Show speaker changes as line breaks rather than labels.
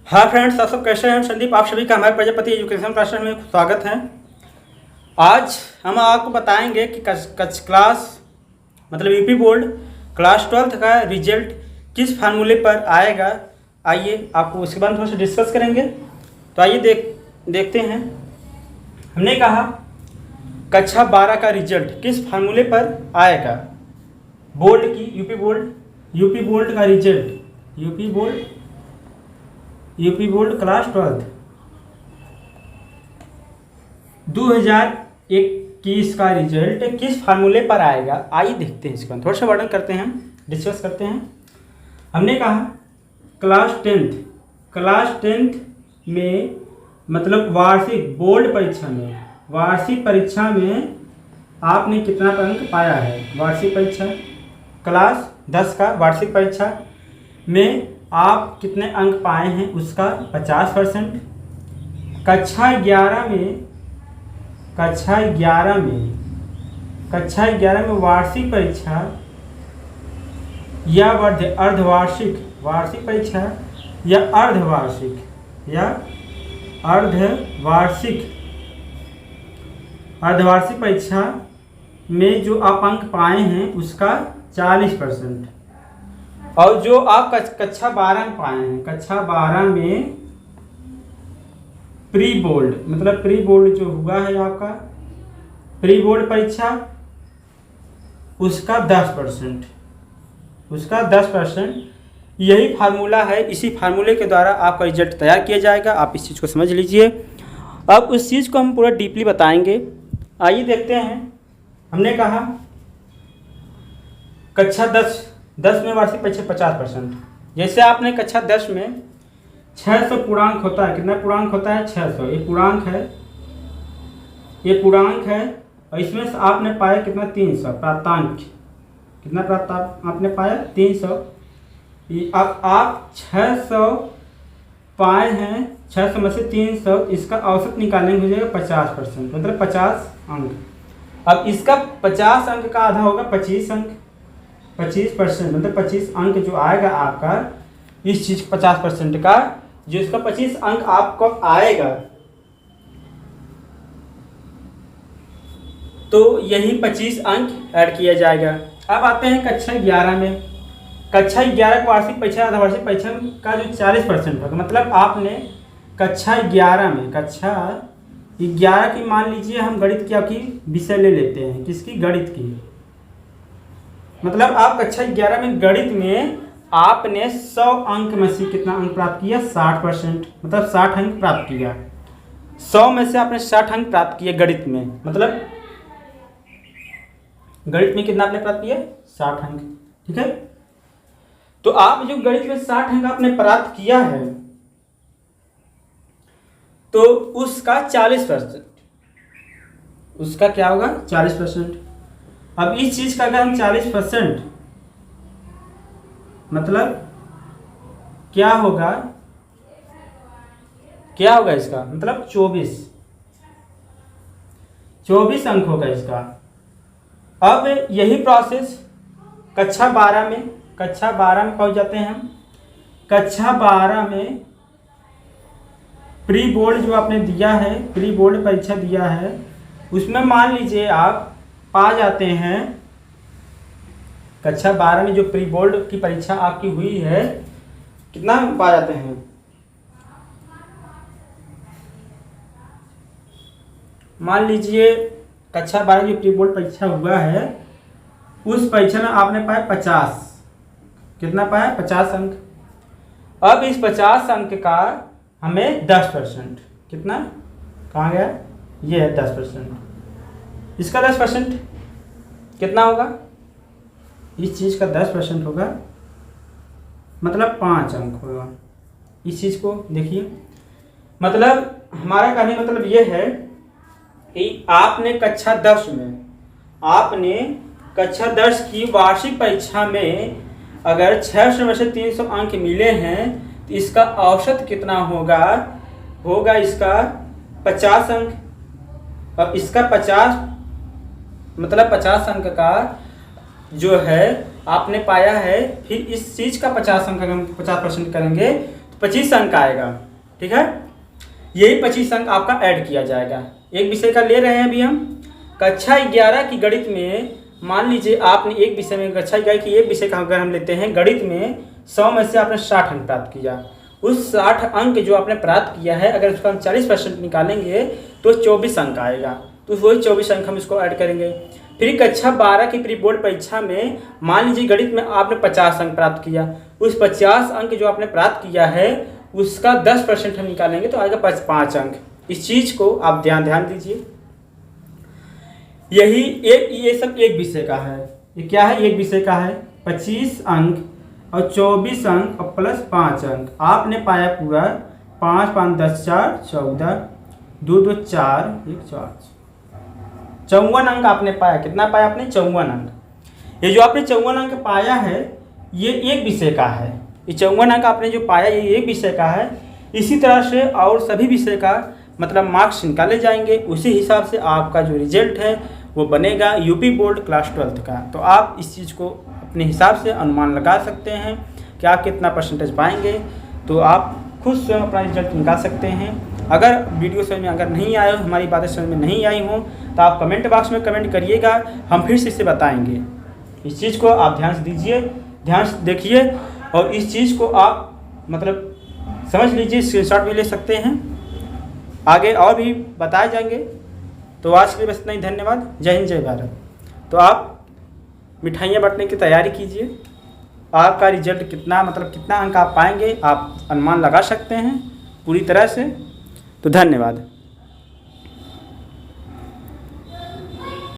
हाँ फ्रेंड्स, आप सब कैसे हैं। संदीप आप सभी का हमारे प्रजापति एजुकेशन क्लासेस में स्वागत है। आज हम आपको बताएंगे कि क्लास मतलब यूपी बोर्ड क्लास 12th का रिजल्ट किस फार्मूले पर आएगा। आइए आपको उसके बारे में थोड़ा सा डिस्कस करेंगे। तो आइए देखते हैं। हमने कहा कक्षा 12 का रिजल्ट किस फार्मूले पर आएगा। बोर्ड की यूपी बोर्ड का रिजल्ट यूपी बोर्ड क्लास 12 2021 का रिजल्ट किस फार्मूले पर आएगा। आइए देखते हैं। इसका थोड़ा सा वर्णन करते हैं, डिस्कस करते हैं। हमने कहा क्लास 10th में मतलब वार्षिक बोर्ड परीक्षा में आपने कितना अंक पाया है। वार्षिक परीक्षा क्लास 10 का वार्षिक परीक्षा में आप कितने अंक पाए हैं उसका 50%। कक्षा 11 में वार्षिक परीक्षा या अर्धवार्षिक वार्षिक परीक्षा या अर्धवार्षिक परीक्षा में जो आप अंक पाए हैं उसका 40%। और जो आप कक्षा 12 में पाए हैं, कक्षा 12 में प्री बोर्ड जो हुआ है आपका प्री बोर्ड परीक्षा उसका 10%। यही फार्मूला है। इसी फार्मूले के द्वारा आपका रिजल्ट तैयार किया जाएगा। आप इस चीज़ को समझ लीजिए। अब उस चीज़ को हम पूरा डीपली बताएंगे। आइए देखते हैं। हमने कहा कक्षा 10 में वार्षिक परीक्षा 50%। जैसे आपने कक्षा 10 में 600 पूर्णांक होता है। कितना पूर्णांक होता है? 600। ये पूर्णांक है और इसमें से आपने पाया कितना? 300 प्राप्तांक। कितना प्राप्तांक आपने पाया? 300। अब आप 600 पाए हैं, 600 में से 300 इसका औसत निकालेंगे हो जाएगा 50%, मतलब 50 अंक। अब इसका 50 अंक का आधा होगा 25 अंक। 25% मतलब 25 अंक जो आएगा आपका इस चीज़ 50% का, जो इसका 25 अंक आपको आएगा तो यही 25 अंक ऐड किया जाएगा। अब आते हैं कक्षा 11 में। कक्षा 11 की वार्षिक परीक्षा अर्धवार्षिक परीक्षा का जो 40% होगा, मतलब आपने कक्षा 11 की मान लीजिए हम गणित की आपकी विषय ले लेते हैं। किसकी? गणित की। मतलब आप कक्षा 11 में गणित में आपने 100 अंक में से कितना अंक प्राप्त किया? 60%, मतलब 60 अंक प्राप्त किया। 100 में से आपने 60 अंक प्राप्त किए गणित में, मतलब गणित में कितना आपने प्राप्त किया? 60 अंक। ठीक है। तो आप जो गणित में 60 अंक आपने प्राप्त किया है तो उसका 40%, उसका क्या होगा? 40%। अब इस चीज का अगर हम 40% मतलब क्या होगा इसका? मतलब 24 अंक होगा इसका। अब यही प्रोसेस कक्षा 12 में पहुंच जाते हैं हम। कक्षा 12 में प्री बोर्ड जो आपने दिया है, प्री बोर्ड परीक्षा दिया है, उसमें मान लीजिए आप पा जाते हैं। कक्षा 12 में जो प्री बोर्ड की परीक्षा आपकी हुई है कितना पा जाते हैं? मान लीजिए कक्षा 12 जो प्री बोर्ड परीक्षा हुआ है उस परीक्षा में आपने पाया 50। कितना पाया? 50 अंक। अब इस 50 अंक का हमें 10%, कितना कहाँ गया? ये है 10%। इसका 10% कितना होगा? इस चीज़ का 10% होगा, मतलब 5 अंक होगा। इस चीज़ को देखिए। मतलब हमारा कहने मतलब ये है कि आपने कक्षा 10 की वार्षिक परीक्षा में अगर 600 में से 300 अंक मिले हैं तो इसका औसत कितना होगा इसका 50 अंक। अब इसका 50 मतलब 50 अंक का जो है आपने पाया है। फिर इस चीज़ का 50 अंक अगर हम 50% करेंगे तो 25 अंक आएगा। ठीक है, यही 25 अंक आपका ऐड किया जाएगा। एक विषय का ले रहे हैं अभी हम। कक्षा 11 की गणित में मान लीजिए आपने एक विषय में, कक्षा 11 की एक विषय का अगर हम लेते हैं गणित में, 100 में से आपने 60 अंक प्राप्त किया। उस 60 अंक जो आपने प्राप्त किया है, अगर उसका हम 40% निकालेंगे तो 24 अंक आएगा। तो वही 24 अंक हम इसको ऐड करेंगे। फिर कक्षा 12 की प्री बोर्ड परीक्षा में मान लीजिए गणित में आपने 50 अंक प्राप्त किया। उस 50 अंक जो आपने प्राप्त किया है उसका 10% हम निकालेंगे तो आएगा 5 अंक। इस चीज़ को आप ध्यान दीजिए। यही ये सब एक विषय का है। ये क्या है, एक विषय का है। 25 अंक और 24 अंक और प्लस 5 अंक आपने पाया पूरा। 5 5 10 4 14, 2 2 4 1 4, 54 अंक आपने पाया। कितना पाया आपने? 54 अंक। ये जो आपने 54 अंक पाया है ये एक विषय का है। ये 54 अंक आपने जो पाया ये एक विषय का है। इसी तरह से और सभी विषय का मतलब मार्क्स निकाले जाएंगे। उसी हिसाब से आपका जो रिजल्ट है वो बनेगा यूपी बोर्ड क्लास 12th का। तो आप इस चीज़ को अपने हिसाब से अनुमान लगा सकते हैं कि आप कितना परसेंटेज पाएंगे। तो आप खुद स्वयं अपना रिजल्ट निकाल सकते हैं। अगर वीडियो समझ में अगर नहीं आया हो, हमारी बातें समझ में नहीं आई हो, तो आप कमेंट बॉक्स में कमेंट करिएगा, हम फिर से इसे बताएंगे। इस चीज़ को आप ध्यान से दीजिए, ध्यान से देखिए और इस चीज़ को आप मतलब समझ लीजिए, स्क्रीनशॉट भी ले सकते हैं। आगे और भी बताए जाएंगे। तो आज के लिए बस इतना ही। धन्यवाद। जय हिंद, जय भारत। तो आप मिठाइयाँ बांटने की तैयारी कीजिए। आपका रिजल्ट कितना मतलब कितना अंक आप पाएंगे आप अनुमान लगा सकते हैं पूरी तरह से। तो धन्यवाद।